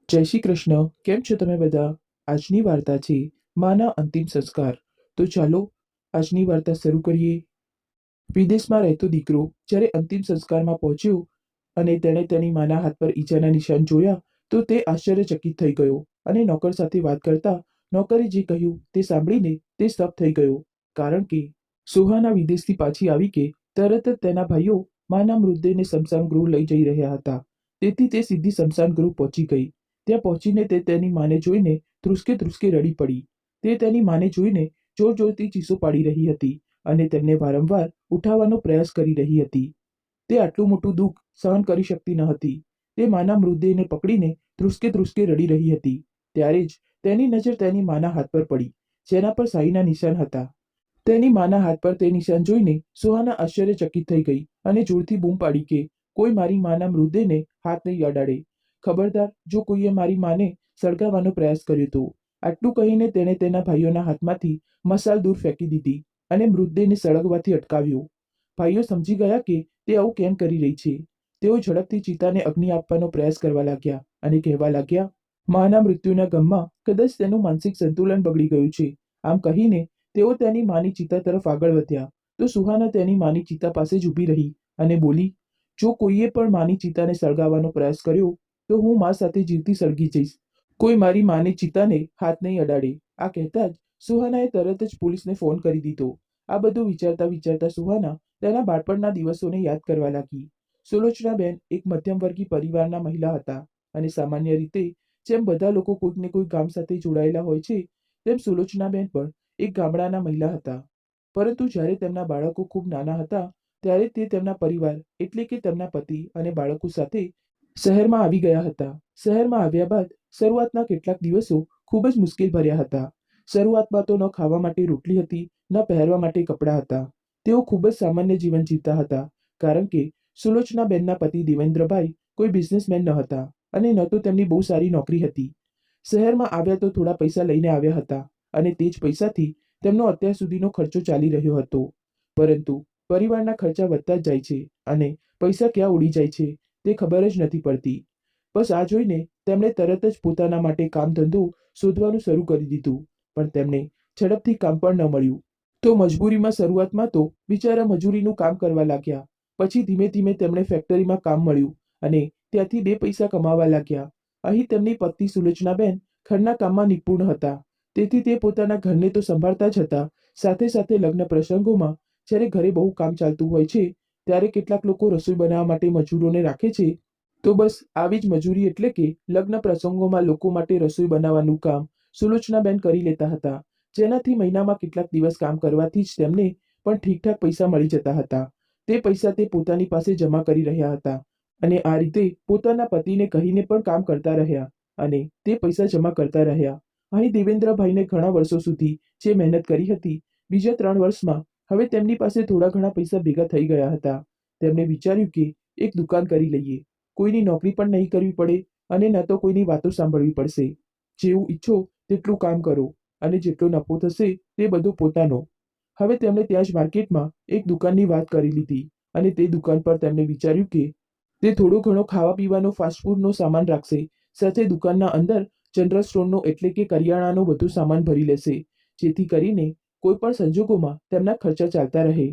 જય શ્રી કૃષ્ણ. કેમ છો તમે બધા? આજની વાર્તા છે માના અંતિમ સંસ્કાર. તો ચાલો આજની વાર્તા શરૂ કરીએ. વિદેશમાં રહેતો દીકરો જ્યારે અંતિમ સંસ્કારમાં પહોંચ્યો અને તેણે તેની માના હાથ પર ઈજાના નિશાન જોયા તો તે આશ્ચર્યચકિત થઈ ગયો અને નોકર સાથે વાત કરતા નોકરે જે કહ્યું તે સાંભળીને તે સ્તબ્ધ થઈ ગયો. કારણ કે સુહાના વિદેશથી પાછી આવી કે તરત જ તેના ભાઈઓ માના મૃતદેહને સ્મશાન ગૃહ લઈ જઈ રહ્યા હતા. તેથી તે સીધી સ્મશાન ગૃહ પહોંચી ગઈ. ત્યાં પહોંચીને તે તેની માને જોઈને ધ્રુસકે ધ્રુસકે રડી પડી. તે તેની માને જોઈને જોરજોરથી ચીસો પાડી રહી હતી અને તેમને વારંવાર ઉઠાવવાનો પ્રયાસ કરી રહી હતી. તે આટલું મોટું દુઃખ સહન કરી શકતી ન હતી. તે માના મૃતદેહને પકડીને ધ્રુસકે ધ્રુસકે રડી રહી હતી. ત્યારે જ તેની નજર તેની માના હાથ પર પડી, જેના પર શાહીના નિશાન હતા. તેની માના હાથ પર તે નિશાન જોઈને સુહાના આશ્ચર્યચકિત થઈ ગઈ અને જોરથી બૂમ પાડી કે કોઈ મારી માના મૃતદેહને હાથ નહીં અડાડે. ખબરદાર, જો કોઈએ મારી માને સળગાવવાનો પ્રયાસ કર્યો તો. આટલું કહીને તેણે તેના ભાઈઓના હાથમાંથી મશાલ દૂર ફેંકી દીધી અને મૃતદેહને સળગવાથી અટકાવ્યો. ભાઈઓ સમજી ગયા કે તે આવું કેમ કરી રહી છે. તેઓ ઝડપથી ચિતાને અગ્નિ આપવાનો પ્રયાસ કરવા લાગ્યા અને કહેવા લાગ્યા, માના મૃત્યુના ગમમાં કદાચ તેનું માનસિક સંતુલન બગડી ગયું છે. આમ કહીને તેઓ તેની માની ચિતા તરફ આગળ વધ્યા તો સુહાના તેની માની ચિતા પાસે જ ઊભી રહી અને બોલી, જો કોઈએ પણ માની ચિતાને સળગાવવાનો પ્રયાસ કર્યો તો હું મા સાથે જીવતી સળગી જઈશ. કોઈ મારી માની ચિતાને હાથ નહીં અડાડે. આ કહેતા જ સુહાનાએ તરત જ પોલીસને ફોન કરી દીધો. આ બધું વિચારતા વિચારતા સુહાના તેના બાળપણના દિવસોને યાદ કરવા લાગી. સુલોચનાબેન એક મધ્યમવર્ગીય પરિવારના મહિલા હતા અને સામાન્ય રીતે જેમ બધા લોકો કોઈક ને કોઈ ગામ સાથે જોડાયેલા હોય છે તેમ સુલોચનાબેન પણ એક ગામડાના મહિલા હતા. પરંતુ જ્યારે તેમના બાળકો ખૂબ નાના હતા ત્યારે તે તેમના પરિવાર એટલે કે તેમના પતિ અને બાળકો સાથે શહેરમાં આવી ગયા હતા. શહેરમાં આવ્યા બાદ શરૂઆતના કેટલાક દિવસો ખૂબ જ મુશ્કેલ ભર્યા હતા. શરૂઆતમાં તો ન ખાવા માટે રોટલી હતી, ન પહેરવા માટે કપડાં હતા. તેઓ ખૂબ જ સામાન્ય જીવન જીવતા હતા કારણ કે સુલોચનાબેનના પતિ દેવેન્દ્રભાઈ કોઈ બિઝનેસમેન ન હતા અને ન તો તેમની બહુ સારી નોકરી હતી. શહેરમાં આવ્યા તો થોડા પૈસા લઈને આવ્યા હતા અને તે જ પૈસાથી તેમનો અત્યાર સુધીનો ખર્ચો ચાલી રહ્યો હતો. પરંતુ પરિવારના ખર્ચા વધતા જ જાય છે અને પૈસા ક્યાં ઉડી જાય છે તે ખબર જ નથી પડતી. બસ આ જોઈને તેમણે તરત જ પોતાના માટે કામ ધંધો શોધવાનું શરૂ કરી દીધું. પણ તેમને ઝડપથી કામ પણ ન મળ્યું. તો મજબૂરીમાં શરૂઆતમાં તો બિચારા મજૂરીનું કામ કરવા લાગ્યા. પછી ધીમે ધીમે તેમણે ફેક્ટરીમાં કામ મળ્યું અને ત્યાંથી બે પૈસા કમાવા લાગ્યા. અહીં તેમની પત્ની સુલોચનાબેન ઘરના કામમાં નિપુણ હતા. તેથી તે પોતાના ઘરને તો સંભાળતા જ હતા, સાથે સાથે લગ્ન પ્રસંગોમાં જ્યારે ઘરે બહુ કામ ચાલતું હોય છે ત્યારે કેટલાક લોકો રસોઈ બનાવવા માટે મજૂરોને રાખે છે. તો બસ આવી જ મજૂરી એટલે કે લગ્ન પ્રસંગોમાં લોકો માટે રસોઈ બનાવવાનું કામ સુલોચનાબેન કરી લેતા હતા, જેનાથી મહિનામાં કેટલાક દિવસ કામ કરવાથી જ તેમને પણ ઠીકઠાક પૈસા મળી જતા હતા. તે પૈસા તે પોતાની પાસે જમા કરી રહ્યા હતા અને આ રીતે પોતાના પતિને કહીને પણ કામ કરતા રહ્યા અને તે પૈસા જમા કરતા રહ્યા. અહીં દેવેન્દ્રભાઈને ઘણા વર્ષો સુધી જે મહેનત કરી હતી, બીજા 3 વર્ષમાં હવે તેમની પાસે થોડા ઘણા પૈસા ભેગા થઈ ગયા હતા. તેમણે વિચાર્યું કે એક દુકાન કરી લઈએ. કોઈની નોકરી પણ નહીં કરવી પડે અને ન તો કોઈની વાતો સાંભળવી પડશે. જેવું ઈચ્છો તેટલું કામ કરો અને જેટલો નફો થશે તે બધો પોતાનો. હવે તેમણે ત્યાં જ માર્કેટમાં એક દુકાનની વાત કરી લીધી અને તે દુકાન પર તેમણે વિચાર્યું કે તે થોડો ઘણો ખાવા પીવાનો ફાસ્ટફૂડનો સામાન રાખશે, સાથે દુકાનના અંદર જનરલ સ્ટોરનો એટલે કે કરિયાણાનો બધો સામાન ભરી લેશે, જેથી કરીને કોઈ પણ સંજોગોમાં તેમના ખર્ચા ચાલતા રહે.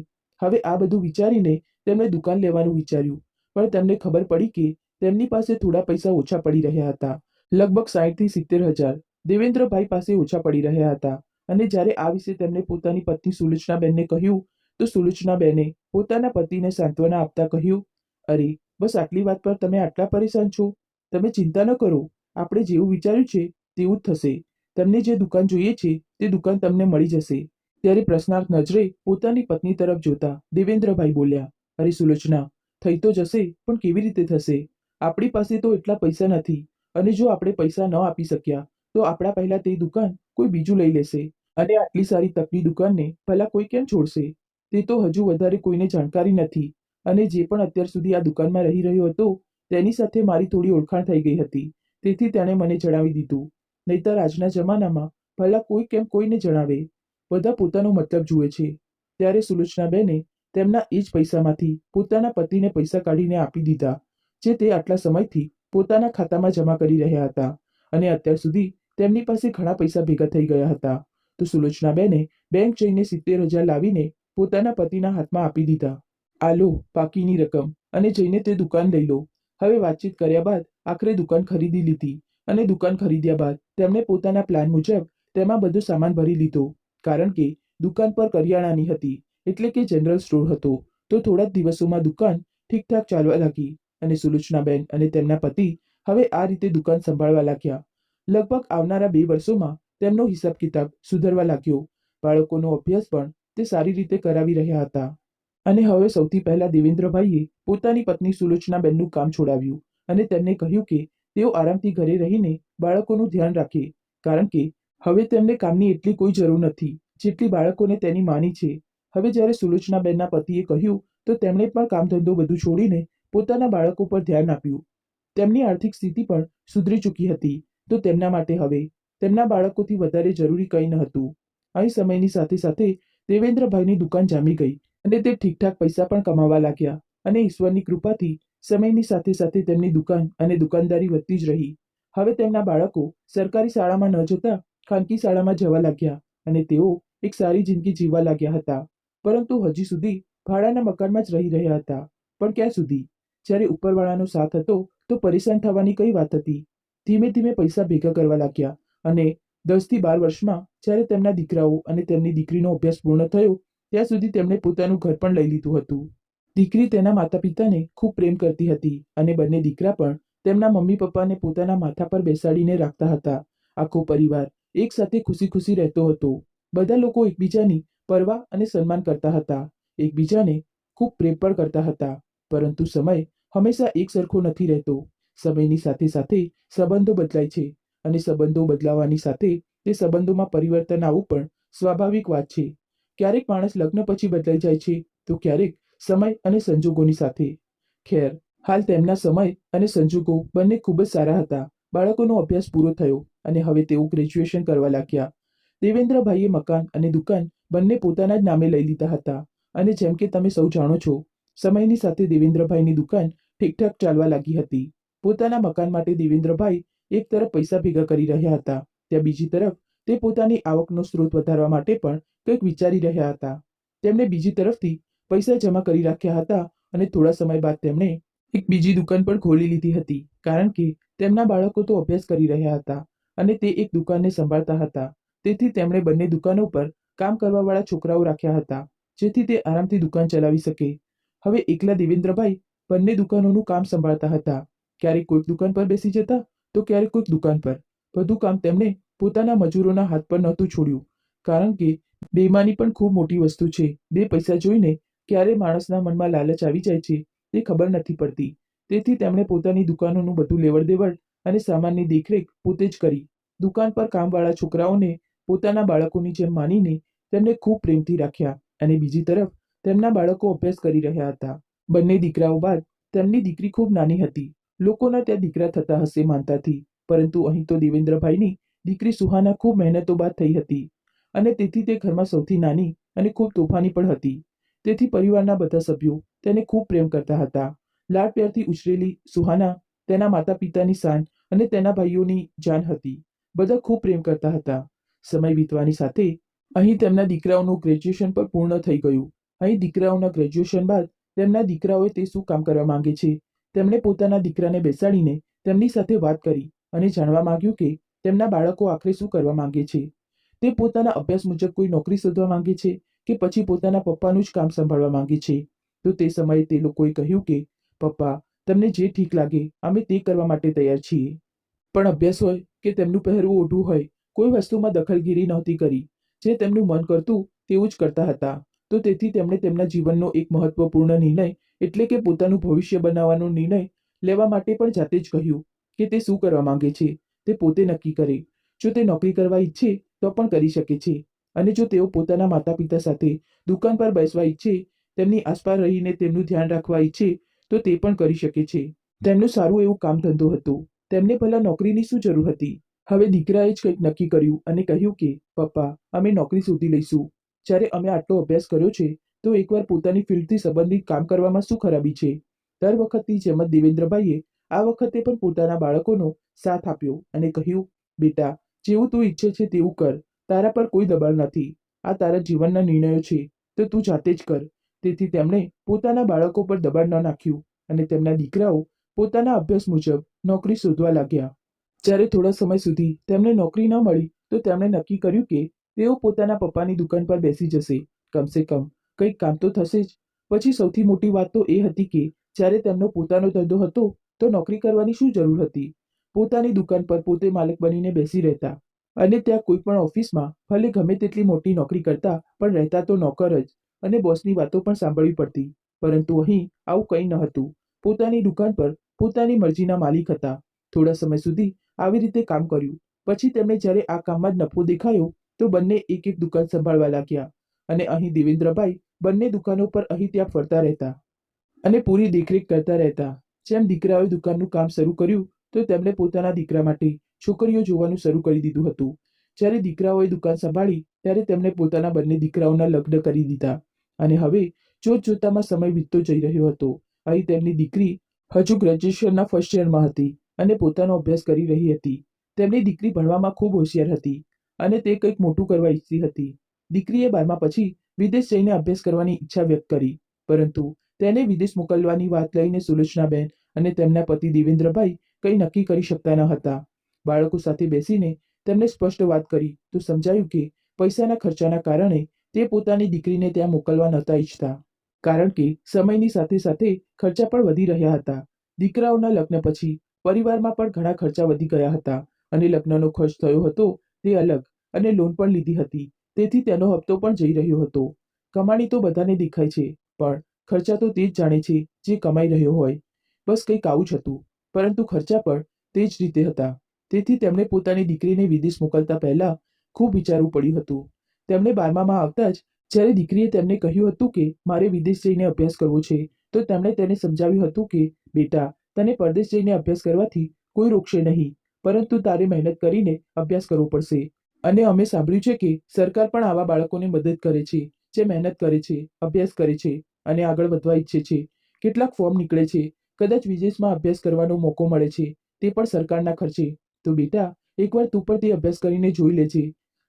હવે આ બધું વિચારીને તેમણે દુકાન લેવાનું વિચાર્યું. પણ તેમને ખબર પડી કે તેમની પાસે થોડા પૈસા ઓછા પડી રહ્યા હતા. લગભગ 60,000 થી 70,000 દેવેન્દ્રભાઈ પાસે ઓછા પડી રહ્યા હતા. અને જ્યારે આ વિશે તેમણે પોતાની પત્ની સુલોચનાબેનને કહ્યું તો સુલોચનાબેને પોતાના પતિને સાંત્વના આપતા કહ્યું, અરે બસ આટલી વાત પર તમે આટલા પરેશાન છો. તમે ચિંતા ન કરો, આપણે જેવું વિચાર્યું છે તેવું જ થશે. તમને જે દુકાન જોઈએ છે તે દુકાન તમને મળી જશે. ત્યારે પ્રશ્નાર્થ નજરે પોતાની પત્ની તરફ જોતા દેવેન્દ્રભાઈ બોલ્યા, અરે સુલોચના, થઈ તો જશે પણ કેવી રીતે થશે? આપણી પાસે તો એટલા પૈસા નથી અને જો આપણે પૈસા ન આપી શક્યા તો આપણા પહેલા તે દુકાન કોઈ બીજું લઈ લેશે અને આટલી સારી તકની દુકાનને ભલા કોઈ કેમ છોડશે? તે તો હજુ વધારે કોઈને જાણકારી નથી અને જે પણ અત્યાર સુધી આ દુકાનમાં રહી રહ્યો હતો તેની સાથે મારી થોડી ઓળખાણ થઈ ગઈ હતી, તેથી તેણે મને જણાવી દીધું. નહીતર આજના જમાનામાં ભલા કોઈ કેમ કોઈને જણાવે? બધા પોતાનો મતલબ જુએ છે. ત્યારે સુલોચનાબેને તેમના એ જ પૈસામાંથી પોતાના પતિને પૈસા કાઢીને આપી દીધા, જે તે આટલા સમયથી પોતાના ખાતામાં જમા કરી રહ્યા હતા. અને અત્યાર સુધી તેમની પાસે ઘણા પૈસા ભેગા થઈ ગયા હતા. તો સુલોચનાબેને બેંક જઈને 70,000 લાવીને પોતાના પતિના હાથમાં આપી દીધા. આ લો બાકીની રકમ, અને જઈને તે દુકાન લઈ લો. હવે વાતચીત કર્યા બાદ આખરે દુકાન ખરીદી લીધી, અને દુકાન ખરીદ્યા બાદ તેમણે પોતાના પ્લાન મુજબ તેમાં બધો સામાન ભરી લીધો. કારણ કે દુકાન પર કરિયાણાની હતી, એટલે કે જનરલ સ્ટોર હતો. તો થોડા જ દિવસોમાં દુકાન ઠીકઠાક ચાલવા લાગી, અને સુલોચનાબેન અને તેમના પતિ હવે આ રીતે દુકાન સંભાળવા લાગ્યા. લગભગ આવનારા 2 વર્ષોમાં તેમનો હિસાબ કિતાબ સુધરવા લાગ્યો. બાળકોનો અભ્યાસ પણ તે સારી રીતે કરાવી રહ્યા હતા. અને હવે સૌથી પહેલા દેવેન્દ્રભાઈએ પોતાની પત્ની સુલોચનાબેનનું કામ છોડાવ્યું, અને તેમને કહ્યું કે તેઓ આરામથી ઘરે રહીને બાળકોનું ધ્યાન રાખે. કારણ કે હવે તેમને કામની એટલી કોઈ જરૂર નથી જેટલી બાળકોને તેની માની છે. હવે જ્યારે સુલોચનાબેનના પતિએ કહ્યું, તો તેમણે પણ કામ ધંધો બધું છોડીને પોતાના બાળકો પર ધ્યાન આપ્યું. તેમની આર્થિક સ્થિતિ પણ સુધરી ચૂકી હતી, તો તેમના માટે હવે તેમના બાળકોથી વધારે જરૂરી કંઈ ન હતું. અહીં સમયની સાથે સાથે દેવેન્દ્રભાઈની દુકાન જામી ગઈ, અને તે ઠીકઠાક પૈસા પણ કમાવા લાગ્યા. અને ઈશ્વરની કૃપાથી સમયની સાથે સાથે તેમની દુકાન અને દુકાનદારી વધતી જ રહી. હવે તેમના બાળકો સરકારી શાળામાં ન જતા ખાનગી શાળામાં જવા લાગ્યા, અને તેઓ એક સારી જિંદગી જીવવા લાગ્યા હતા. પરંતુ હજી સુધી ભાડાના મકાનમાં જ રહી રહ્યા હતા. પણ ક્યાં સુધી? જ્યારે ઉપરવાળાનો સાથ હતો તો પરેશાન થવાની કઈ વાત હતી. ધીમે ધીમે પૈસા ભેગા કરવા લાગ્યા, અને 10 થી 12 વર્ષમાં જ્યારે તેમના દીકરાઓ અને તેમની દીકરીનો અભ્યાસ પૂર્ણ થયો, ત્યાં સુધી તેમણે પોતાનું ઘર પણ લઈ લીધું હતું. દીકરી તેના માતા પિતાને ખૂબ પ્રેમ કરતી હતી, અને બંને દીકરા પણ તેમના મમ્મી પપ્પાને પોતાના માથા પર બેસાડીને રાખતા હતા. આખો પરિવાર એક સાથે ખુશી ખુશી રહેતો હતો. બધા લોકો એકબીજાની પરવા અને સન્માન કરતા હતા, એકબીજાને ખૂબ પ્રેમ પણ કરતા હતા. પરંતુ સમય હંમેશા એક સરખો નથી રહેતો. સમયની સાથે સાથે સંબંધો બદલાય છે, અને સંબંધો બદલાવાની સાથે તે સંબંધોમાં પરિવર્તન આવવું પણ સ્વાભાવિક વાત છે. ક્યારેક માણસ લગ્ન પછી બદલાઈ જાય છે, તો ક્યારેક સમય અને સંજોગોની સાથે. ખેર, હાલ તેમના સમય અને સંજોગો બંને ખૂબ જ સારા હતા. બાળકોનો અભ્યાસ પૂરો થયો, અને હવે તેઓ ગ્રેજ્યુએશન કરવા લાગ્યા. દેવેન્દ્રભાઈએ મકાન અને દુકાન બંને પોતાના જ નામે લઈ લીધા હતા. અને જેમ કે તમે સૌ જાણો છો, સમયની સાથે દેવેન્દ્રભાઈની દુકાન ઠીકઠાક ચાલવા લાગી હતી. પોતાના મકાન માટે દેવેન્દ્રભાઈ એક તરફ પૈસા ભેગા કરી રહ્યા હતા, ત્યાં બીજી તરફ તે પોતાની આવકનો સ્ત્રોત વધારવા માટે પણ કંઈક વિચારી રહ્યા હતા. તેમણે બીજી તરફથી પૈસા જમા કરી રાખ્યા હતા, અને થોડા સમય બાદ તેમણે એક બીજી દુકાન પણ ખોલી લીધી હતી. કારણ કે તેમના બાળકો તો અભ્યાસ કરી રહ્યા હતા, અને તે એક દુકાનને સંભાળતા હતા. તેથી તેમણે બંને દુકાનો પર કામ કરવાવાળા છોકરાઓ રાખ્યા હતા, જેથી તે આરામથી દુકાન ચલાવી શકે. હવે એકલા દેવેન્દ્રભાઈ બંને દુકાનોનું કામ સંભાળતા હતા. ક્યારેક કોઈક દુકાન પર બેસી જતા, તો ક્યારેક કોઈક દુકાન પર. બધું કામ તેમણે પોતાના મજૂરોના હાથ પર નહોતું છોડ્યું. કારણ કે બેઈમાની પણ ખૂબ મોટી વસ્તુ છે. બે પૈસા જોઈને ક્યારે માણસના મનમાં લાલચ આવી જાય છે તે ખબર નથી પડતી. તેથી તેમણે પોતાની દુકાનોનું બધું લેવડ દેવડ અને સામાનની દેખરેખ પોતે જ કરી. દુકાન પર કામવાળા છોકરાઓને પોતાના બાળકોની જેમ માનીને તેમને ખૂબ પ્રેમથી રાખ્યા, અને બીજી તરફ તેમના બાળકો અભ્યાસ કરી રહ્યા હતા. બંને દીકરાઓ બાદ તેમની દીકરી ખૂબ નાની હતી. લોકોના ત્યાં દીકરા થતા હશે માનતાથી, પરંતુ અહીં તો દેવેન્દ્રભાઈની દીકરી સુહાના ખૂબ મહેનતો બાદ થઈ હતી, અને તેથી તે ઘરમાં સૌથી નાની અને ખૂબ તોફાની પણ હતી. તેથી પરિવારના બધા સભ્યો તેને ખૂબ પ્રેમ કરતા હતા. લાડ પ્યારથી ઉછરેલી સુહાના તેના માતા પિતાની શાન અને તેના ભાઈઓની જાન હતી. બધા ખૂબ પ્રેમ કરતા હતા. સમય વીતવાની સાથે અહીં તેમના દીકરાઓનું ગ્રેજ્યુએશન પણ પૂર્ણ થઈ ગયું. અહીં દીકરાઓના ગ્રેજ્યુએશન બાદ તેમના દીકરાઓએ તે શું કામ કરવા માંગે છે, તેમણે પોતાના દીકરાને બેસાડીને તેમની સાથે વાત કરી, અને જાણવા માંગ્યું કે તેમના બાળકો આખરે શું કરવા માંગે છે. તે પોતાના અભ્યાસ મુજબ કોઈ નોકરી શોધવા માંગે છે, કે પછી પોતાના પપ્પાનું જ કામ સંભાળવા માંગે છે. તો તે સમયે તે લોકોએ કહ્યું કે પપ્પા, તમને જે ઠીક લાગે અમે તે કરવા માટે તૈયાર છીએ. પણ અભ્યાસ હોય કે તેમનું પહેરવું ઓઢવું હોય, કોઈ વસ્તુમાં દખલગીરી નહોતી કરી. જે તેમનું મન કરતું તેવું જ કરતા હતા. તો તેથી તેમણે તેમના જીવનનો એક મહત્વપૂર્ણ નિર્ણય, એટલે કે પોતાનું ભવિષ્ય બનાવવાનો નિર્ણય લેવા માટે પણ જાતે જ કહ્યું કે તે શું કરવા માંગે છે તે પોતે નક્કી કરે. જો તે નોકરી કરવા ઈચ્છે તો પણ કરી શકે છે, અને જો તેઓ પોતાના માતા પિતા સાથે દુકાન પર બેસવા ઈચ્છે, તેમની આસપાસ રહીને તેમનું ધ્યાન રાખવા ઈચ્છે, તો તે પણ કરી શકે છે. તેમનું સારું એવું કામ ધંધો હતો. તેમને ભલા નોકરીની શું જરૂર હતી. હવે દીકરાએ જ કંઈક નક્કી કર્યું અને કહ્યું કે પપ્પા, અમે નોકરી શોધી લઈશું. જ્યારે અમે આટલો અભ્યાસ કર્યો છે, તો એકવાર પોતાની ફિલ્ડથી સંબંધિત કામ કરવામાં શું ખરાબી છે. દર વખતની જેમ જ દેવેન્દ્રભાઈએ આ વખતે પણ પોતાના બાળકોનો સાથ આપ્યો અને કહ્યું, બેટા, જેવું તું ઈચ્છે છે તેવું કર. તારા પર કોઈ દબાણ નથી. આ તારા જીવનના નિર્ણયો છે, તો તું જાતે જ કર. તેથી તેમણે પોતાના બાળકો પર દબાણ ન નાખ્યું અને તેમના દીકરાઓ પોતાના અભ્યાસ મુજબ નોકરી શોધવા લાગ્યા. જ્યારે થોડા સમય સુધી તેમને નોકરી ન મળી તો તેમણે નક્કી કર્યું કે તેઓ પોતાના પપ્પાની દુકાન પર બેસી જશે. કમસે કમ કંઈક કામ તો થશે જ. પછી સૌથી મોટી વાત તો એ હતી કે જ્યારે તેમનો પોતાનો ધંધો હતો તો નોકરી કરવાની શું જરૂર હતી? પોતાની દુકાન પર પોતે માલિક બનીને બેસી રહેતા અને ત્યાં કોઈ પણ ઓફિસમાં ભલે ગમે તેટલી મોટી નોકરી કરતા પણ રહેતા તો નોકર જ અને બોસની વાતો પણ સાંભળવી પડતી. પરંતુ અહીં આવું કંઈ ન હતું. પોતાની દુકાન પર પોતાની મરજીના માલિક હતા. થોડા સમય સુધી આવી રીતે કામ કર્યું. પછી તેમને જ્યારે આ કામમાં જ નફો દેખાયો તો બંને એક એક દુકાન સંભાળવા લાગ્યા અને અહીં દેવેન્દ્રભાઈ બંને દુકાનો પર અહીં ત્યાં ફરતા રહેતા અને પૂરી દેખરેખ કરતા રહેતા. જેમ દીકરાઓએ દુકાનનું કામ શરૂ કર્યું તો તેમણે પોતાના દીકરા માટે છોકરીઓ જોવાનું શરૂ કરી દીધું હતું. જ્યારે દીકરાઓએ દુકાન સંભાળી ત્યારે તેમણે પોતાના બંને દીકરાઓના લગ્ન કરી દીધા અને હવે જોતજોતામાં સમય વીતતો જઈ રહ્યો હતો. અહીં તેમની દીકરી હજુ ગ્રેજ્યુએશનના ફર્સ્ટ યરમાં હતી અને પોતાનો અભ્યાસ કરી રહી હતી. તેમની દીકરી ભણવામાં ખૂબ હોશિયાર હતી અને તે કંઈક મોટું કરવા ઈચ્છતી હતી. દીકરીએ 12મા પછી વિદેશ જઈને અભ્યાસ કરવાની ઈચ્છા વ્યક્ત કરી, પરંતુ તેને વિદેશ મોકલવાની વાત લઈને સુલોચનાબેન અને તેમના પતિ દેવેન્દ્રભાઈ કંઈ નક્કી કરી શકતા ન હતા. બાળકો સાથે બેસીને તેમને સ્પષ્ટ વાત કરી તો સમજાયું કે પૈસાના ખર્ચાના કારણે તે પોતાની દીકરીને ત્યાં મોકલવા નહોતા ઈચ્છતા, કારણ કે સમયની સાથે સાથે ખર્ચા પણ વધી રહ્યા હતા. દીકરાઓના લગ્ન પછી પરિવારમાં પણ ઘણા ખર્ચા વધી ગયા હતા અને લગ્નનો ખર્ચ થયો હતો તે અલગ અને લોન પણ લીધી હતી. તેથી તેનો હપ્તો પણ જઈ રહ્યો હતો. કમાણી તો બધાને દેખાય છે, પણ ખર્ચા તો તે જ જાણે છે જે કમાઈ રહ્યો હોય. બસ કંઈક આવું જ હતું, પરંતુ ખર્ચા પણ તે જ રીતે હતા. તેથી તેમણે પોતાની દીકરીને વિદેશ મોકલતા પહેલા ખૂબ વિચારવું પડ્યું હતું. તેમણે 12મામાં આવતા જ જ્યારે દીકરીએ તેમને કહ્યું હતું કે મારે વિદેશ જઈને અભ્યાસ કરવો છે, તો તેમણે તેને સમજાવ્યું હતું કે બેટા, તને પરદેશ જઈને અભ્યાસ કરવાથી કોઈ રોકશે નહીં, પરંતુ તારે મહેનત કરીને અભ્યાસ કરવો પડશે. અને અમે સાંભળ્યું છે કે સરકાર પણ આવા બાળકોને મદદ કરે છે જે મહેનત કરે છે, અભ્યાસ કરે છે અને આગળ વધવા ઈચ્છે છે. કેટલાક ફોર્મ નીકળે છે, કદાચ વિદેશમાં અભ્યાસ કરવાનો મોકો મળે છે, તે પણ સરકારના ખર્ચે. તો બેટા, એકવાર તું પણ તે અભ્યાસ કરીને જોઈ લેજે.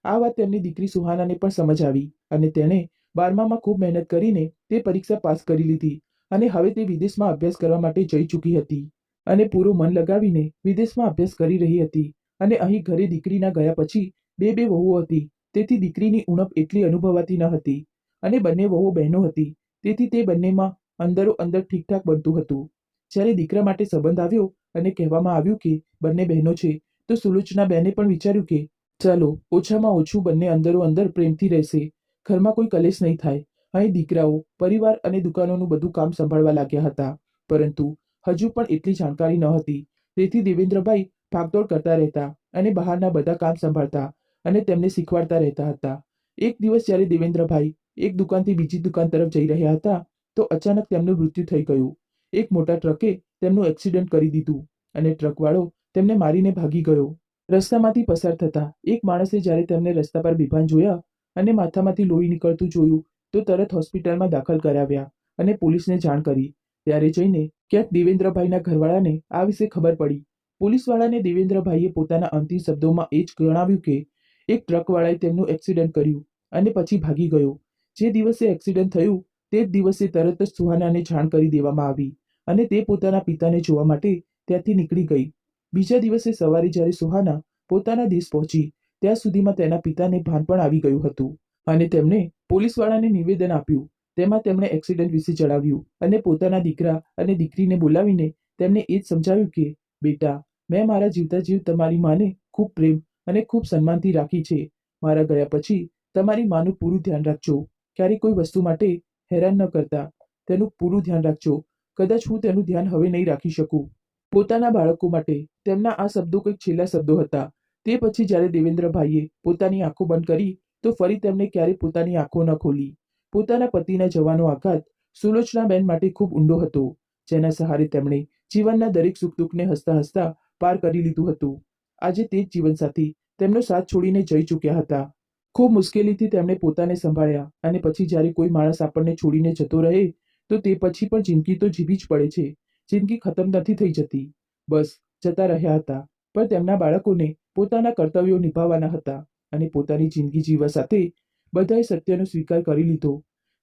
આ વાત તેમની દીકરી સુહાનાને પણ સમજ આવી અને તેણે 12મામાં ખૂબ મહેનત કરીને તે પરીક્ષા પાસ કરી લીધી અને હવે તે વિદેશમાં અભ્યાસ કરવા માટે જઈ ચૂકી હતી અને પૂરું મન લગાવીને વિદેશમાં અભ્યાસ કરી રહી હતી. અને અહીં ઘરે દીકરીના ગયા પછી બે બે વહુઓ હતી, તેથી દીકરીની ઉણપ એટલી અનુભવાતી ન હતી અને બંને વહુઓ બહેનો હતી, તેથી તે બંનેમાં અંદરો અંદર ઠીકઠાક બનતું હતું. જ્યારે દીકરા માટે સંબંધ આવ્યો અને કહેવામાં આવ્યું કે બંને બહેનો છે, તો સુલોચનાબેને પણ વિચાર્યું કે ચાલો, ઓછામાં ઓછું બંને અંદરો અંદર પ્રેમથી રહેશે, ઘરમાં કોઈ કલેશ નહીં થાય. અહીં દીકરાઓ પરિવાર અને દુકાનોનું બધું કામ સંભાળવા લાગ્યા હતા, પરંતુ હજુ પણ એટલી જાણકારી ન હતી. તેથી દેવેન્દ્રભાઈ ભાગદોડ કરતા રહેતા અને બહારના બધા કામ સંભાળતા અને તેમને શીખવાડતા રહેતા હતા. એક દિવસ જ્યારે દેવેન્દ્રભાઈ એક દુકાનથી બીજી દુકાન તરફ જઈ રહ્યા હતા તો અચાનક તેમનું મૃત્યુ થઈ ગયું. એક મોટા ટ્રકે તેમનું એક્સિડન્ટ કરી દીધું અને ટ્રકવાળો તેમને મારીને ભાગી ગયો. રસ્તામાંથી પસાર થતા એક માણસે જ્યારે તેમને રસ્તા પર બેભાન જોયા અને માથામાંથી લોહી નીકળતું જોયું તો તરત હોસ્પિટલમાં દાખલ કરાવ્યા અને પોલીસને જાણ કરી. ત્યારે જઈને ક્યાંક દેવેન્દ્રભાઈના ઘરવાળાને આ વિશે ખબર પડી. પોલીસવાળાને દેવેન્દ્રભાઈએ પોતાના અંતિમ શબ્દોમાં એ જ જણાવ્યું કે એક ટ્રકવાળાએ તેમનું એક્સિડન્ટ કર્યું અને પછી ભાગી ગયો. જે દિવસે એક્સિડન્ટ થયું તે જ દિવસે તરત જ સુહાનાને જાણ કરી દેવામાં આવી અને તે પોતાના પિતાને જોવા માટે ત્યાંથી નીકળી ગઈ. બીજા દિવસે સવારે જ્યારે સુહાના પોતાના દેશ પહોંચી ત્યાં સુધીમાં તેના પિતાને ભાન પણ આવી ગયું હતું અને તેમણે પોલીસવાળાને નિવેદન આપ્યું. તેમાં તેમણે એક્સિડન્ટ વિશે જણાવ્યું અને પોતાના દીકરા અને દીકરીને બોલાવીને તેમને એ જ સમજાવ્યું કે બેટા, મેં મારા જીવતા જીવ તમારી માને ખૂબ પ્રેમ અને ખૂબ સન્માનથી રાખી છે. મારા ગયા પછી તમારી માનું પૂરું ધ્યાન રાખજો. ક્યારેય કોઈ વસ્તુ માટે હેરાન ન કરતા, તેનું પૂરું ધ્યાન રાખજો. કદાચ હું તેનું ધ્યાન હવે નહીં રાખી શકું. પોતાના બાળકો માટે તેમના આ શબ્દો કંઈક છેલ્લા શબ્દો હતા. તે પછી જ્યારે દેવેન્દ્રભાઈએ પોતાની આંખો બંધ કરી તો ફરી તેમણે ક્યારેય પોતાની આંખો ન ખોલી. પોતાના પતિના જવાનો આઘાત સુલોચનાબેન માટે ખૂબ ઊંડો હતો, જેના સહારે તેમણે જીવનના દરેક સુખ દુઃખને હસતા હસતા પાર કરી લીધું હતું. આજે તે જ જીવનસાથી તેમનો સાથ છોડીને જઈ ચૂક્યા હતા. ખૂબ મુશ્કેલીથી તેમણે પોતાને સંભાળ્યા અને પછી જ્યારે કોઈ માણસ આપણને છોડીને જતો રહે તો તે પછી પણ જિંદગી તો જીવવી જ પડે છે. જિંદગી ખતમ નથી થઈ જતી, બસ જતા રહ્યા હતા. પણ તેમના બાળકોને પોતાના કર્તવ્યો નિભાવવાના હતા અને પોતાની જિંદગી જીવવા સાથે બધાએ સત્યનો સ્વીકાર કરી લીધો.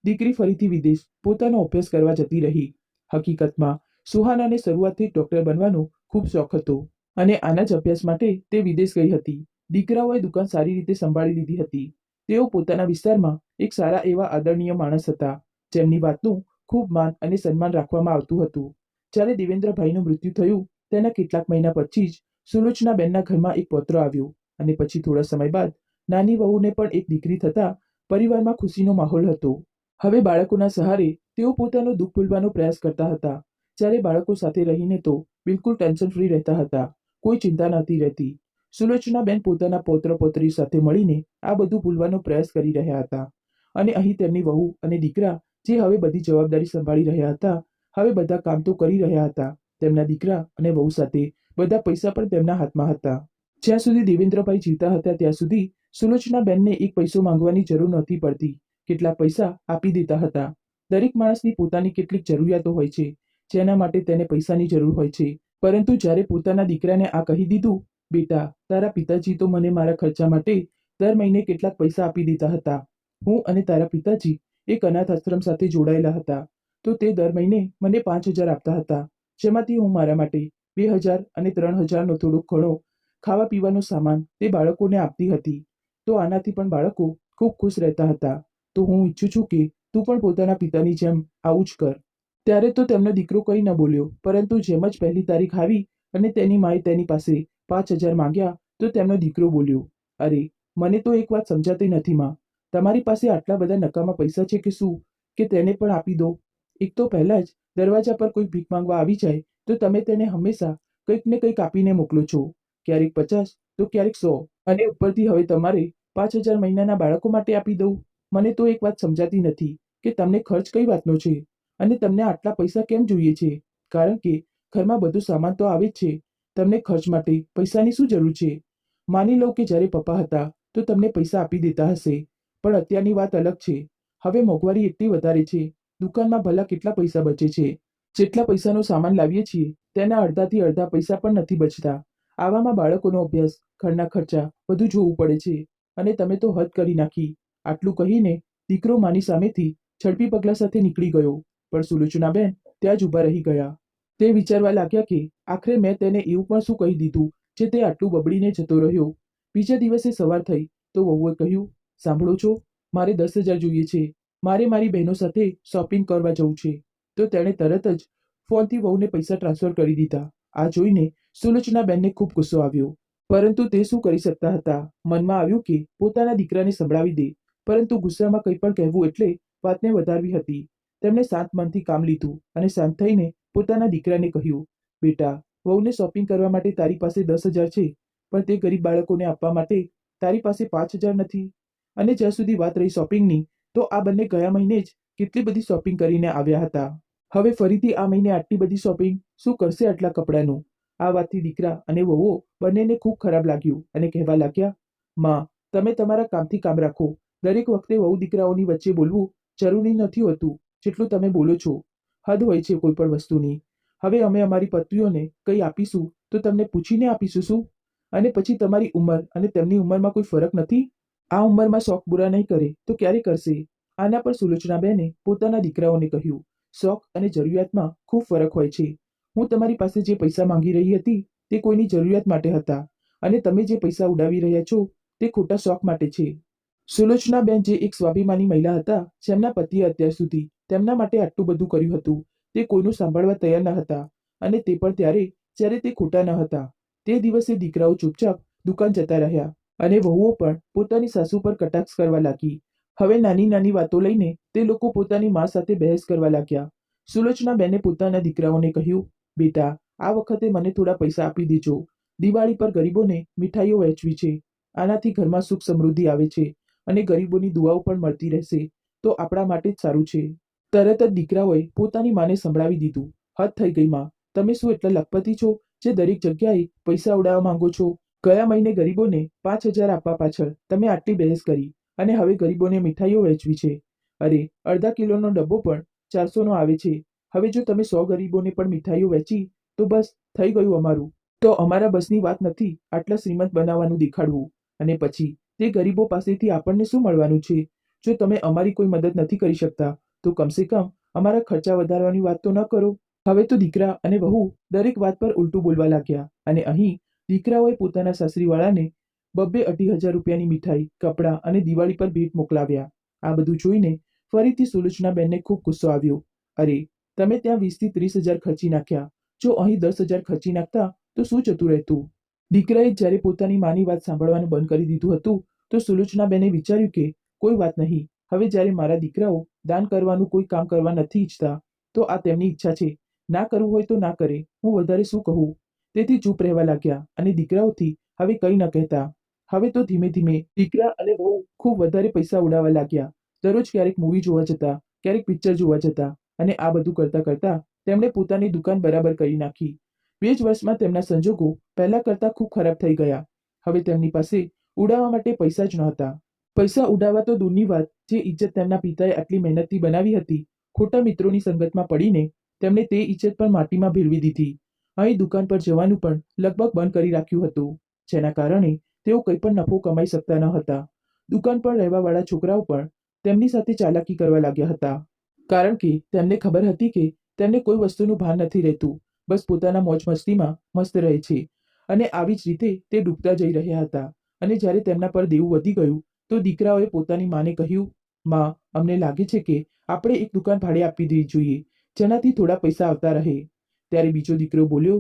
દીકરી ફરીથી વિદેશ પોતાનો અભ્યાસ કરવા જતી રહી. હકીકતમાં સુહાનાને શરૂઆતથી ડોક્ટર બનવાનો ખૂબ શોખ હતો અને આના જ અભ્યાસ માટે તે વિદેશ ગઈ હતી. દીકરાઓએ દુકાન સારી રીતે સંભાળી લીધી હતી. તેઓ પોતાના વિસ્તારમાં એક સારા એવા આદરણીય માણસ હતા, જેમની વાતનું ખૂબ માન અને સન્માન રાખવામાં આવતું હતું. જ્યારે દેવેન્દ્રભાઈનું મૃત્યુ થયું તેના કેટલાક મહિના પછી જ સુલોચનાબેનના ઘરમાં એક પત્ર આવ્યો અને પછી થોડા સમય બાદ નાની વહુને પણ એક દીકરી થતા પરિવારમાં ખુશીનો માહોલ હતો. હવે બાળકોના સહારે તેઓ પોતાનું દુઃખ ભૂલવાનો પ્રયાસ કરતા હતા. જ્યારે બાળકો સાથે રહીને તો બિલકુલ ટેન્શન ફ્રી રહેતા હતા, કોઈ ચિંતા નહોતી રહેતી. સુલોચનાબેન પોતાના પૌત્ર પૌત્રી સાથે મળીને આ બધું ભૂલવાનો પ્રયાસ કરી રહ્યા હતા અને અહીં તેમની વહુ અને દીકરા જે હવે બધી જવાબદારી સંભાળી રહ્યા હતા, હવે બધા કામ તો કરી રહ્યા હતા. તેમના દીકરા અને વહુ સાથે બધા પૈસા પણ તેમના હાથમાં હતા. જ્યાં સુધી દેવેન્દ્રભાઈ જીવતા હતા ત્યાં સુધી સુલોચનાબેનને એક પૈસો માંગવાની જરૂર નહોતી પડતી. કેટલાક પૈસા આપી દેતા હતા. દરેક માણસની પોતાની કેટલીક જરૂરિયાતો હોય છે, જેના માટે તેને પૈસાની જરૂર હોય છે. પરંતુ જ્યારે પોતાના દીકરાને આ કહી દીધું, બેટા, તારા પિતાજી તો મને મારા ખર્ચા માટે દર મહિને કેટલાક પૈસા આપી દેતા હતા. હું અને તારા પિતાજી એક અનાથ આશ્રમ સાથે જોડાયેલા હતા, તો તે દર મહિને મને 5,000 આપતા હતા, જેમાંથી હું મારા માટે 2,000 અને 3,000નો થોડોક ઘણો ખાવા પીવાનો સામાન તે બાળકોને આપતી હતી. તો આનાથી પણ બાળકો ખૂબ ખુશ રહેતા હતા. તો હું ઈચ્છું છું કે તું પણ પોતાના પિતાની જેમ આવું જ કર. ત્યારે તો તેમનો દીકરો કંઈ ન બોલ્યો, પરંતુ જેમ જ પહેલી તારીખ આવી અને તેની માએ તેની પાસે 5,000 માંગ્યા તો તેમનો દીકરો બોલ્યો, અરે, મને તો એક વાત સમજાતી નથી માં. તમારી પાસે આટલા બધા નકામા પૈસા છે કે શું, કે તેને પણ આપી દો. એક તો પહેલાં જ દરવાજા પર કોઈ ભીખ માંગવા આવી જાય તો તમે તેને હંમેશા કંઈક ને કંઈક આપીને મોકલો છો, ક્યારેક 50 તો ક્યારેક 100, અને ઉપરથી હવે તમારે 5,000 મહિનાના બાળકો માટે આપી દઉં. મને તો એક વાત સમજાતી નથી કે તમને ખર્ચ કઈ વાતનો છે અને તમને આટલા પૈસા કેમ જોઈએ છે, કારણ કે ઘરમાં બધું સામાન તો આવે જ છે. તમને ખર્ચ માટે પૈસાની શું જરૂર છે? માની લો કે જ્યારે પપ્પા હતા તો તમને પૈસા આપી દેતા હશે, પણ અત્યારની વાત અલગ છે. હવે મોંઘવારી એટલી વધારે છે, દુકાનમાં ભલા કેટલા પૈસા બચે છે. જેટલા પૈસાનો સામાન લાવીએ છીએ તેના અડધાથી અડધા પૈસા પણ નથી બચતા. આવામાં બાળકોનો અભ્યાસ, ઘરના ખર્ચા બધું જોવું પડે છે અને તમે તો હદ કરી નાખી. આટલું કહીને દીકરો માની સામેથી ઝડપી પગલા સાથે નીકળી ગયો, પણ સુલોચનાબેન ત્યાં જ ઊભા રહી ગયા. તે વિચારવા લાગ્યા કે આખરે મેં તેને એવું પણ શું કહી દીધું જે તે આટલું બબડીને જતો રહ્યો. બીજા દિવસે સવાર થઈ તો વહુએ કહ્યું, સાંભળો છો, મારે 10,000 જોઈએ છે. મારે મારી બહેનો સાથે શોપિંગ કરવા જવું છે. તો તેણે તરત જ ફોનથી વહુને પૈસા ટ્રાન્સફર કરી દીધા. આ જોઈને સુલોચનાબેનને ખૂબ ગુસ્સો આવ્યો, પરંતુ તે શું કરી શકતા હતા. મનમાં આવ્યું કે પોતાના દીકરાને સંભળાવી દે, પરંતુ ગુસ્સામાં કંઈ પણ કહેવું એટલે વાતને વધારવી હતી. તેમણે શાંત મનથી કામ લીધું અને શાંત થઈને પોતાના દીકરાને કહ્યું, બેટા, વહુને શોપિંગ કરવા માટે તારી પાસે 10,000 છે, પણ તે ગરીબ બાળકોને આપવા માટે તારી પાસે 5,000 નથી. અને જ્યાં સુધી વાત રહી શોપિંગની, તો આ બંને ગયા મહિને જ કેટલી બધી શોપિંગ કરીને આવ્યા હતા. હવે ફરીથી આ મહિને આટલી બધી શોપિંગ શું કરશે આટલા કપડાનું? આ વાતથી દીકરા અને વહુઓ બંનેને ખૂબ ખરાબ લાગ્યું અને કહેવા લાગ્યા, માં, તમે તમારા કામથી કામ રાખો. દરેક વખતે વહુ દીકરાઓની વચ્ચે બોલવું જરૂરી નથી હોતું જેટલું તમે બોલો છો. હદ હોય છે કોઈ પણ વસ્તુની. હવે અમે અમારી પત્નીઓને કંઈ આપીશું તો તમને પૂછીને આપીશું શું? અને પછી તમારી ઉંમર અને તેમની ઉંમરમાં કોઈ ફરક નથી? આ ઉંમરમાં શોખ પૂરા નહીં કરે તો ક્યારે કરશે? આના પર સુલોચનાબેને પોતાના દીકરાઓને કહ્યું, શોખ અને જરૂરિયાતમાં ખૂબ ફરક હોય છે. હું તમારી પાસે જે પૈસા માંગી રહી હતી તે કોઈની જરૂરિયાત માટે હતા, અને તમે જે પૈસા ઉડાવી રહ્યા છો તે ખોટા શોખ માટે છે. સુલોચનાબેન જે એક સ્વાભિમાની મહિલા હતા, જેમના પતિએ અત્યાર સુધી તેમના માટે આટલું બધું કર્યું હતું, તે કોઈનું સાંભળવા તૈયાર ન હતા, અને તે પણ ત્યારે જ્યારે તે ખોટા ન હતા. તે દિવસે દીકરાઓ ચૂપચાપ દુકાન જતા રહ્યા અને વહુઓ પણ પોતાની સાસુ પર કટાક્ષ કરવા લાગી. હવે નાની નાની વાતો લઈને તે લોકો પોતાની મા સાથે બહેસ કરવા લાગ્યા. સુલોચનાબેને પોતાના દીકરાઓને કહ્યું, બેટા, આ વખતે મને થોડા પૈસા આપી દેજો. દિવાળી પર ગરીબોને મીઠાઈઓ વહેંચવી છે. આનાથી ઘરમાં સુખ સમૃદ્ધિ આવે છે અને ગરીબોની દુઆઓ પણ મળતી રહેશે, તો આપણા માટે જ સારું છે. તરત જ દીકરાઓએ પોતાની માને સંભળાવી દીધું, હદ થઈ ગઈ માં, તમે શું એટલા લખપતિ છો જે દરેક જગ્યાએ પૈસા ઉડાવવા માંગો છો? ગયા મહિને ગરીબોને 5,000 આપવા પાછળ તમે આટલી બહેસ કરી, અને હવે ગરીબોને મીઠાઈઓ વહેંચવી છે. અરે, અડધા કિલોનો ડબ્બો પણ 400નો આવે છે. હવે જો તમે 100 ગરીબોને પણ મીઠાઈઓ વહેંચી તો બસ થઈ ગયું અમારું. તો અમારા બસની વાત નથી આટલા શ્રીમંત બનાવવાનું દેખાડવું. અને પછી તે ગરીબો પાસેથી આપણને શું મળવાનું છે? જો તમે અમારી કોઈ મદદ નથી કરી શકતા તો કમસે કમ અમારા ખર્ચા વધારવાની વાત તો ન કરો. હવે તો દીકરા અને વહુ દરેક વાત પર ઉલટું બોલવા લાગ્યા. અને અહીં દીકરાઓએ પોતાના સાસરીવાળાને 2,500 રૂપિયાની મીઠાઈ, કપડાં અને દિવાળી પર ભેટ મોકલાવ્યા. આ બધું જોઈને ફરીથી સુલોચનાબેનને ખૂબ ગુસ્સો આવ્યો. અરે, તમે ત્યાં 20,000 થી 30,000 ખર્ચી નાખ્યા. જો અહીં 10,000 ખર્ચી નાખતા તો શું જતું રહેતું? દીકરાએ જ્યારે પોતાની માની વાત સાંભળવાનું બંધ કરી દીધું હતું તો સુલોચનાબેને વિચાર્યું કે કોઈ વાત નહીં, હવે જ્યારે મારા દીકરાઓ દાન કરવાનું કોઈ કામ કરવા નથી ઈચ્છતા તો આ તેમની ઈચ્છા છે, ના કરવું હોય તો ના કરે, હું વધારે શું કહું. તેથી ચૂપ રહેવા લાગ્યા અને દીકરાઓથી હવે કંઈ ન કહેતા. હવે તો ધીમે ધીમે દીકરા અને વહુ ખૂબ વધારે પૈસા ઉડાવવા લાગ્યા. દરરોજ ક્યારેક મૂવી જોવા જતા, ક્યારેક પિક્ચર જોવા જતા અને આ બધું કરતા કરતા તેમણે પોતાની દુકાન બરાબર કરી નાખી. 2 જ વર્ષમાં તેમના સંજોગો પહેલા કરતાં ખૂબ ખરાબ થઈ ગયા. હવે તેમની પાસે ઉડાવવા માટે પૈસા જ નહોતા. પૈસા ઉડાવવા તો દૂરની વાત, જે ઇજ્જત તેમના પિતાએ આટલી મહેનતથી બનાવી હતી, ખોટા મિત્રોની સંગતમાં પડીને તેમણે તે ઇજ્જત પણ માટીમાં ભેળવી દીધી. અહીં દુકાન પર જવાનું પણ લગભગ બંધ કરી રાખ્યું હતું, જેના કારણે તેઓ કંઈ પણ નફો કમાઈ શકતા ન હતા. દુકાન પર રહેવાવાળા છોકરાઓ પણ તેમની સાથે ચાલાકી કરવા લાગ્યા હતા, કારણ કે તેમને ખબર હતી કે તેમને કોઈ વસ્તુનું ભાન નથી રહેતું, બસ પોતાના મોજ મસ્તીમાં મસ્ત રહે છે. અને આવી જ રીતે તે ડૂબતા જઈ રહ્યા હતા. અને જ્યારે તેમના પર દેવું વધી ગયું તો દીકરાઓએ પોતાની માને કહ્યું, માં, અમને લાગે છે કે આપણે એક દુકાન ભાડે આપી દેવી જોઈએ, જેનાથી થોડા પૈસા આવતા રહે. ત્યારે બીજો દીકરો બોલ્યો,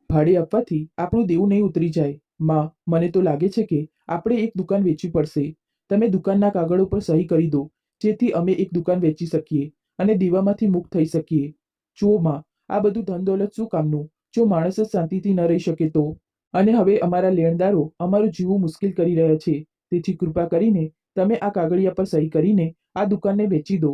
ભાડે આપવાથી આપણું દેવું નહીં ઉતરી જાય. માં, મને તો લાગે છે કે આપણે એક દુકાન વેચવી પડશે. તમે દુકાનના કાગળો પર સહી કરી દો, જેથી અમે એક દુકાન વેચી શકીએ અને દેવામાંથી મુક્ત થઈ શકીએ. જુઓ માં, આ બધું ધન દોલત શું કામનું, જો માણસ જ શાંતિથી ન રહી શકે તો. અને હવે અમારા લેણદારો અમારું જીવવું મુશ્કેલ કરી રહ્યા છે, તેથી કૃપા કરીને તમે આ કાગળિયા પર સહી કરીને આ દુકાનને વેચી દો,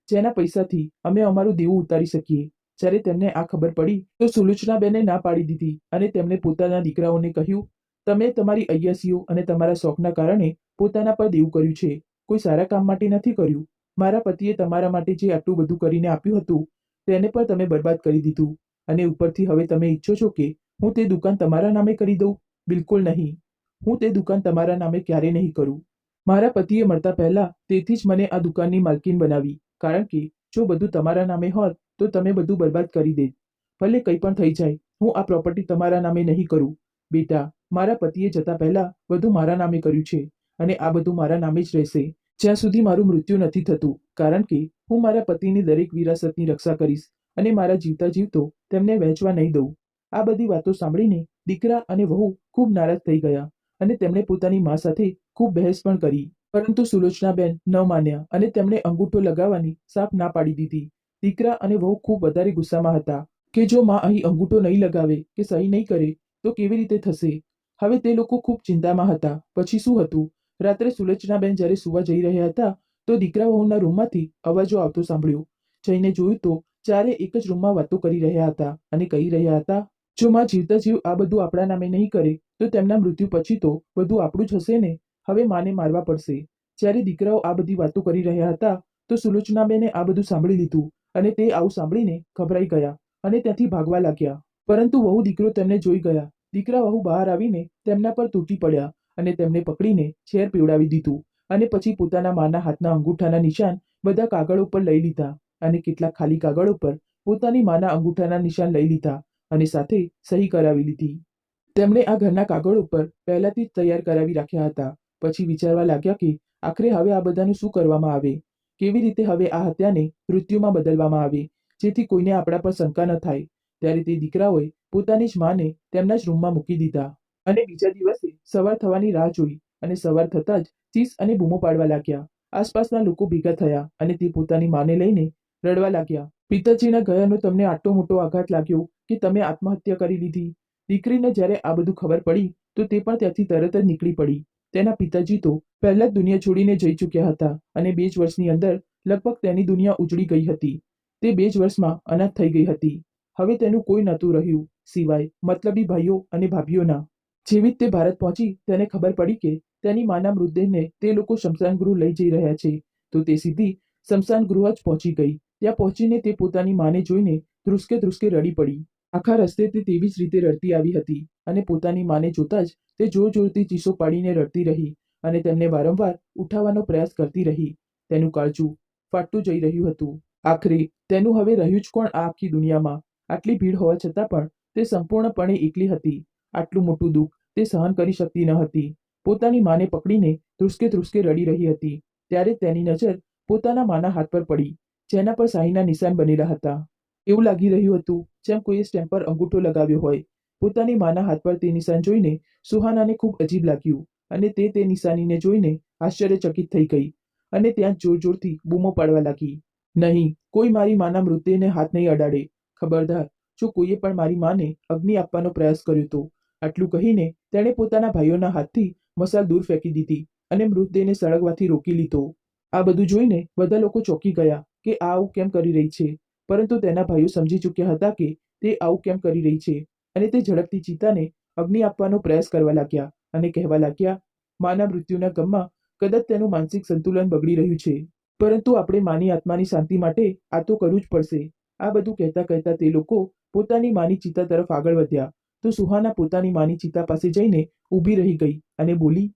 જેના પૈસાથી અમે અમારું દેવું ઉતારી શકીએ. જ્યારે તેમને આ ખબર પડી તો સુલોચનાબેને ના પાડી દીધી અને તેમણે પોતાના દીકરાઓને કહ્યું, તમે તમારી અય્યાસીઓ અને તમારા શોખના કારણે પોતાના પર દેવું કર્યું છે, કોઈ સારા કામ માટે નથી કર્યું. મારા પતિએ તમારા માટે જે આટલું બધું કરીને આપ્યું હતું તેને પણ તમે બરબાદ કરી દીધું. અને ઉપરથી હવે તમે ઈચ્છો છો કે હું તે દુકાન તમારા નામે કરી દઉં? બિલકુલ નહીં. હું તે દુકાન તમારા નામે ક્યારેય નહીં કરું. મારા પતિએ મળતા પહેલા તેથી જ મને આ દુકાનની માલકીન બનાવી, કારણ કે જો બધું તમારા નામે હોત તો તમે બધું બરબાદ કરી દેત. ભલે કંઈ પણ થઈ જાય, હું આ પ્રોપર્ટી તમારા નામે નહીં કરું. બેટા, મારા પતિએ જતા પહેલા બધું મારા નામે કર્યું છે અને આ બધું મારા નામે જ રહેશે જ્યાં સુધી મારું મૃત્યુ નથી થતું, કારણ કે હું મારા પતિની દરેક વિરાસતની રક્ષા કરીશ અને મારા જીવતા જીવતો તેમને વહેંચવા નહીં દઉં. આ બધી વાતો સાંભળીને દીકરા અને વહુ ખૂબ નારાજ થઈ ગયા અને તેમણે પોતાની મા સાથે ખૂબ બહેસ પણ કરી. પરંતુ સુલોચનાબેન ન માન્યા અને તેમણે અંગૂઠો લગાવવાની સાફ ના પાડી દીધી. દીકરા અને વહુ ખૂબ વધારે ગુસ્સામાં હતા કે જો મા અહીં અંગૂઠો નહીં લગાવે કે સહી નહીં કરે તો કેવી રીતે થશે. હવે તે લોકો ખૂબ ચિંતામાં હતા. પછી શું હતું, રાત્રે સુલોચનાબેન જ્યારે સુવા જઈ રહ્યા હતા તો દીકરા વહુના રૂમમાંથી અવાજો આવતો સાંભળ્યો. જઈને જોયું તો ચારે એક જ રૂમમાં વાતો કરી રહ્યા હતા અને કહી રહ્યા હતા, જો માં જીવતા જીવ આ બધું આપણા નામે નહીં કરે તો તેમના મૃત્યુ પછી તો બધું આપણું જ હશે ને. હવે માને મારવા પડશે. જ્યારે દીકરાઓ આ બધી વાતો કરી રહ્યા હતા તો સુલોચનાબેને આ બધું સાંભળી લીધું અને તે આવું સાંભળીને ગભરાઈ ગયા અને ત્યાંથી ભાગવા લાગ્યા. પરંતુ વહુ દીકરો તેમને જોઈ ગયા. દીકરા વહુ બહાર આવીને તેમના પર તૂટી પડ્યા અને તેમને પકડીને ઝેર પીવડાવી દીધું અને પછી પોતાના માના હાથના અંગૂઠાના નિશાન બધા કાગળો પર લઈ લીધા અને કેટલાક ખાલી કાગળો પર પોતાની માના અંગૂઠાના નિશાન લઈ લીધા અને સાથે સહી કરાવી લીધી. તેમણે આ ઘરના કાગળો પર પહેલાથી જ તૈયાર કરાવી રાખ્યા હતા. પછી વિચારવા લાગ્યા કે આખરે હવે આ બધાનું શું કરવામાં આવે, કેવી રીતે હવે આ હત્યાને મૃત્યુમાં બદલવામાં આવે, જેથી કોઈને આપણા પર શંકા ન થાય. ત્યારે તે દીકરાઓએ પોતાની જ માને તેમના જ રૂમમાં મૂકી દીધા અને બીજા દિવસે સવાર થવાની રાહ જોઈ અને સવાર થતાં જ ચીસ અને બૂમો પાડવા લાગ્યા. આસપાસના લોકો ભેગા થયા અને તે પોતાની માને લઈને રડવા લાગ્યા. પિતાજીના ગયાનો તમને આટલો મોટો આઘાત લાગ્યો કે તમે આત્મહત્યા કરી લીધી. દીકરીને જ્યારે આ બધું ખબર પડી તો તે પણ ત્યાંથી તરત જ નીકળી પડી. તેના પિતાજી તો પહેલા જ દુનિયા છોડીને જઈ ચૂક્યા હતા અને 2 જ વર્ષની અંદર લગભગ તેની દુનિયા ઉજળી ગઈ હતી. તે 2 જ વર્ષમાં અનાથ થઈ ગઈ હતી. હવે તેનું કોઈ નહોતું રહ્યું સિવાય મતલબી ભાઈઓ અને ભાભીઓના. જેવી જ તે ભારત પહોંચી તેને ખબર પડી કે તેની માના મૃતદેહને તે લોકો શમશાન ગૃહ લઈ જઈ રહ્યા છે તો તે સીધી શમશાન ગૃહ જ પહોંચી ગઈ. ત્યાં પહોંચીને તે પોતાની માને જોઈને ધ્રુસકે ધ્રુસકે રડી પડી. આખા રસ્તે તે તેવી જ રીતે રડતી આવી હતી. અને પોતાની માને જોતાં જ તે જોરથી ચીસો પાડીને રડતી રહી અને તેમને વારંવાર ઉઠાવવાનો પ્રયાસ કરતી રહી. તેનું કાળજું ફાટતું જઈ રહ્યું હતું. આખરે તેનું હવે રહ્યું જ કોણ આ આખી દુનિયામાં? આટલી ભીડ હોવા છતાં પણ તે સંપૂર્ણપણે એકલી હતી. આટલું મોટું દુઃખ તે સહન કરી શકતી ન હતી. પોતાની માને પકડીને ધ્રુસકે રડી રહી હતી. ત્યારે તેની નજર પોતાના માના હાથ પર પડી, જેના પર શાહીના નિશાન બનેલા હતા. એવું લાગી રહ્યું હતું જેમ કોઈએ સ્ટેમ્પ પર અંગૂઠો લગાવ્યો હોય. પોતાની માના હાથ પર તે નિશાન જોઈને સુહાનાને ખૂબ અજીબ લાગ્યું અને તે નિશાનીને જોઈને આશ્ચર્યચકિત થઈ ગઈ અને ત્યાં જોરથી બૂમો પાડવા લાગી. નહીં, કોઈ મારી માના મૃતદેહને હાથ નહીં અડાડે. ખબરદાર, જો કોઈએ પણ મારી માને અગ્નિ આપવાનો પ્રયાસ કર્યો તો. આટલું કહીને તેણે પોતાના ભાઈઓના હાથથી મસાલ દૂર ફેંકી દીધી અને મૃતદેહને સળગવાથી રોકી લીધો. આ બધું જોઈને બધા લોકો ચોંકી ગયા કે આ આવું કેમ કરી રહી છે, પરંતુ તેના ભાઈઓ સમજી ચૂક્યા હતા કે તે આવું કેમ કરી રહી છે અને તે ઝડપથી ચિતાને અગ્નિ આપવાનો પ્રયાસ કરવા લાગ્યા અને કહેવા લાગ્યા, માના મૃત્યુના ગમમાં કદાચ તેનું માનસિક સંતુલન બગડી રહ્યું છે, પરંતુ આપણે માની આત્માની શાંતિ માટે આ તો કરવું જ પડશે. આ બધું કહેતા તે લોકો પોતાની માની ચિતા તરફ આગળ વધ્યા તો સુહાના પોતાની માની ચિતા પાસે જઈને ઊભી રહી ગઈ અને બોલી,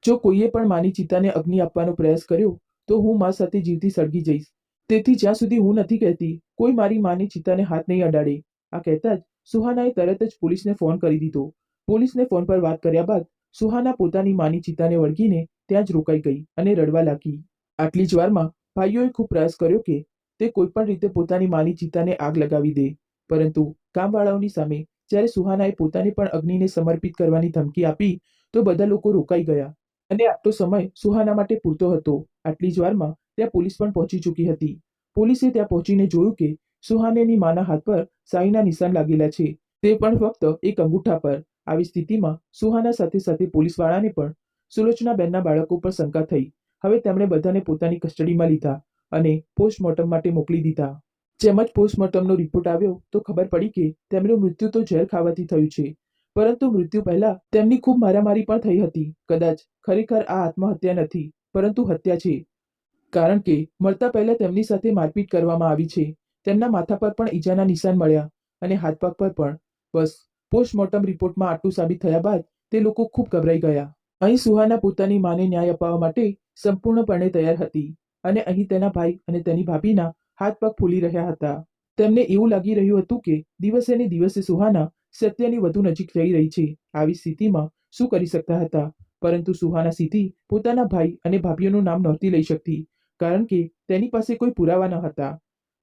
જો કોઈએ પણ માની ચિતાને અગ્નિ આપવાનો પ્રયાસ કર્યો તો હું મા સાથે જીવતી સળગી જઈશ. તેથી જ્યાં સુધી હું નથી કહેતી, કોઈ મારી માની ચિતાને હાથ નહીં અડાડે. આ કહેતા જ સુહાનાએ તરત જ પોલીસને ફોન કરી દીધો. પોલીસને ફોન પર વાત કર્યા બાદ સુહાના પોતાની માની ચિતાને વળગીને ત્યાં જ રોકાઈ ગઈ અને રડવા લાગી. આટલી જ વારમાં ભાઈઓએ ખૂબ પ્રયાસ કર્યો કે તે કોઈપણ રીતે પોતાની માની ચિતાને આગ લગાવી દે, પરંતુ કામવાળાઓની સામે જ્યારે સુહાનાએ પોતાને પણ અગ્નિને સમર્પિત કરવાની ધમકી આપી તો બધા લોકો રોકાઈ ગયા અને આટલો સમય સુહાના માટે પૂરતો હતો. આટલી જ વારમાં ત્યાં પોલીસ પણ પહોંચી ચૂકી હતી. પોલીસે ત્યાં પહોંચીને જોયું કે સુહાનેની માના હાથ પર શાહીના નિશાન લાગેલા છે, તે પણ ફક્ત એક અંગૂઠા પર. આવી સ્થિતિમાં સુહાના સાથે પોલીસવાળાને પણ સુલોચનાબેનના બાળકો પર શંકા થઈ. હવે તેમણે બધાને પોતાની કસ્ટડીમાં લીધા અને પોસ્ટમોર્ટમ માટે મોકલી દીધા. જેમ જ પોસ્ટમોર્ટમનો રિપોર્ટ આવ્યો તો ખબર પડી કે તેમનું મૃત્યુ તો ઝેર ખાવાથી થયું છે, પરંતુ મૃત્યુ પહેલા તેમની ખૂબ મારામારી પણ થઈ હતી. કદાચ ખરેખર આ આત્મહત્યા નથી, પરંતુ હત્યા છે, કારણ કે મરતા પહેલા તેમની સાથે મારપીટ કરવામાં આવી છે. તેમના માથા પર પણ ઈજાના નિશાન મળ્યા અને હાથ પગ પર પણ. બસ, પોસ્ટમોર્ટમ રિપોર્ટમાં આટલું સાબિત થયા બાદ તે લોકો ખૂબ ગભરાઈ ગયા. અહીં સુહાના પોતાની માને ન્યાય અપાવવા માટે સંપૂર્ણપણે તૈયાર હતી અને અહીં તેના ભાઈ અને તેની ભાભીના હાથ પગ ફૂલી રહ્યા હતા. તેમને એવું લાગી રહ્યું હતું કે દિવસે ને દિવસે સુહાના સત્યની વધુ નજીક જઈ રહી છે. આવી સ્થિતિમાં શું કરી શકતા હતા, પરંતુ સુહાના સીધી પોતાના ભાઈ અને ભાભીઓનું નામ નહોતી લઈ શકતી, કારણ કે તેની પાસે કોઈ પુરાવા ન હતા.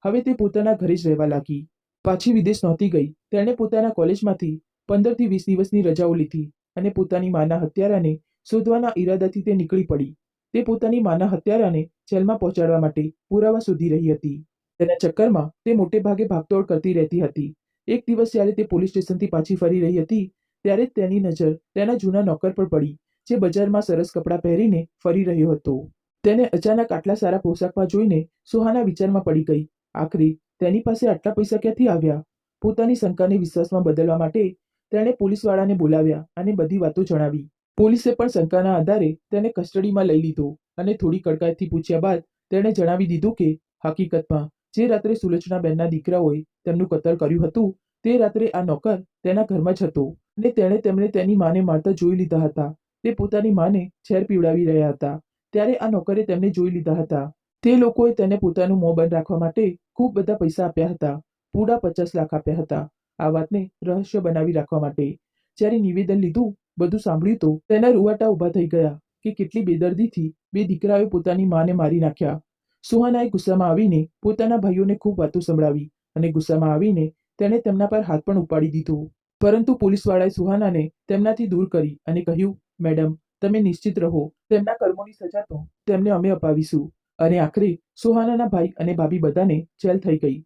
હવે તે પોતાના ઘરે જ રહેવા લાગી. પાછી વિદેશ નહોતી ગઈ. તેણે પોતાના કોલેજમાંથી 15 થી 20 દિવસની રજાઓ લીધી અને પોતાની માના હત્યારાને શોધવાના ઈરાદાથી તે નીકળી પડી. તે પોતાની માના હત્યારાને જેલમાં પહોંચાડવા માટે પુરાવા શોધી રહી હતી. તેના ચક્કરમાં તે મોટે ભાગે ભાગદોડ કરતી રહેતી હતી. એક દિવસ જ્યારે તે પોલીસ સ્ટેશનથી પાછી ફરી રહી હતી ત્યારે જ તેની નજર તેના જૂના નોકર પર પડી, જે બજારમાં સરસ કપડાં પહેરીને ફરી રહ્યો હતો. તેને અચાનક આટલા સારા પોશાકમાં જોઈને સુહાના વિચારમાં પડી ગઈ. આખરે તેની પાસે આટલા પૈસા ક્યાંથી આવ્યા? પોતાની શંકાને વિશ્વાસમાં બદલવા માટે તેણે પોલીસવાળાને બોલાવ્યા અને બધી વાતો જણાવી. પોલીસે પણ શંકાના આધારે તેને કસ્ટડીમાં લઈ લીધો અને થોડી કડકાઈથી પૂછ્યા બાદ તેણે જણાવી દીધું કે હકીકતમાં જે રાત્રે સુલોચનાબેનના દીકરાઓએ તેમનું કતલ કર્યું હતું તે રાત્રે આ નોકર તેના ઘરમાં જ હતો અને તેમણે તેની માને મારતા જોઈ લીધા હતા. તે પોતાની માને ઝેર પીવડાવી રહ્યા હતા ત્યારે આ નોકરે તેમને જોઈ લીધા હતા. તે લોકોએ તેને પોતાનું મોં બંધ રાખવા માટે ખૂબ બધા પૈસા આપ્યા હતા. પૂરા 50 લાખ આપ્યા હતા આ વાતને રહસ્ય બનાવી રાખવા માટે. જ્યારે નિવેદન લીધું, બધું સાંભળ્યું તો તેના રૂવાટા ઊભા થઈ ગયા કે કેટલી બેદર્દીથી બે દીકરાઓએ પોતાની માને મારી નાખ્યા. સુહાનાએ ગુસ્સામાં આવીને પોતાના ભાઈઓને ખૂબ વાતો સંભળાવી અને ગુસ્સામાં આવીને તેણે તેમના પર હાથ પણ ઉપાડી દીધો. પરંતુ પોલીસવાળાએ સુહાનાને તેમનાથી દૂર કરી અને કહ્યું, મેડમ, તમે નિશ્ચિત રહો, તેમના કર્મોની સજા તો તેમને અમે અપાવીશું. અને આખરે સુહાનાના ભાઈ અને ભાભી બધાને જેલ થઈ ગઈ.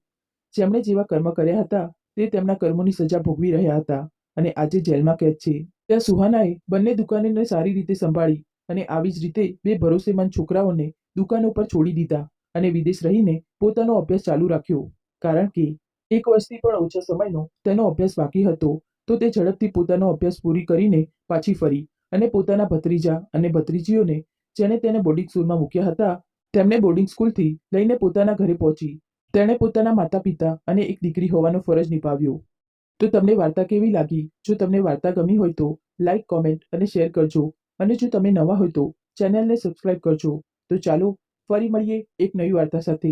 જેમણે જેવા કર્મ કર્યા હતા તે તેમના કર્મોની સજા ભોગવી રહ્યા હતા અને આજે જેલમાં કેદ છે. ત્યાં સુહાનાએ બંને દુકાનોને સારી રીતે સંભાળી અને આવી જ રીતે બે ભરોસેમંદ છોકરાઓને દુકાનો પર છોડી દીધા અને વિદેશ રહીને પોતાનો અભ્યાસ ચાલુ રાખ્યો. કારણ કે 1 વર્ષથી પણ ઓછા સમયનો તેનો અભ્યાસ બાકી હતો, તો તે ઝડપથી પોતાનો અભ્યાસ પૂરી કરીને પાછી ફરી અને પોતાના ભત્રીજા અને ભત્રીજીઓને જેણે તેને બોર્ડિંગ સ્કૂલમાં મૂક્યા હતા તેમને બોર્ડિંગ સ્કૂલથી લઈને પોતાના ઘરે પહોંચી. તેણે પોતાના માતા-પિતા અને એક દીકરી હોવાનો ફરજ નિભાવ્યો. તો તમને વાર્તા કેવી લાગી? જો તમને વાર્તા ગમી હોય તો લાઈક, કોમેન્ટ અને શેર કરજો. અને જો તમે નવા હોય તો ચેનલને સબસ્ક્રાઇબ કરજો. તો ચાલો ફરી મળીએ એક નવી વાર્તા સાથે.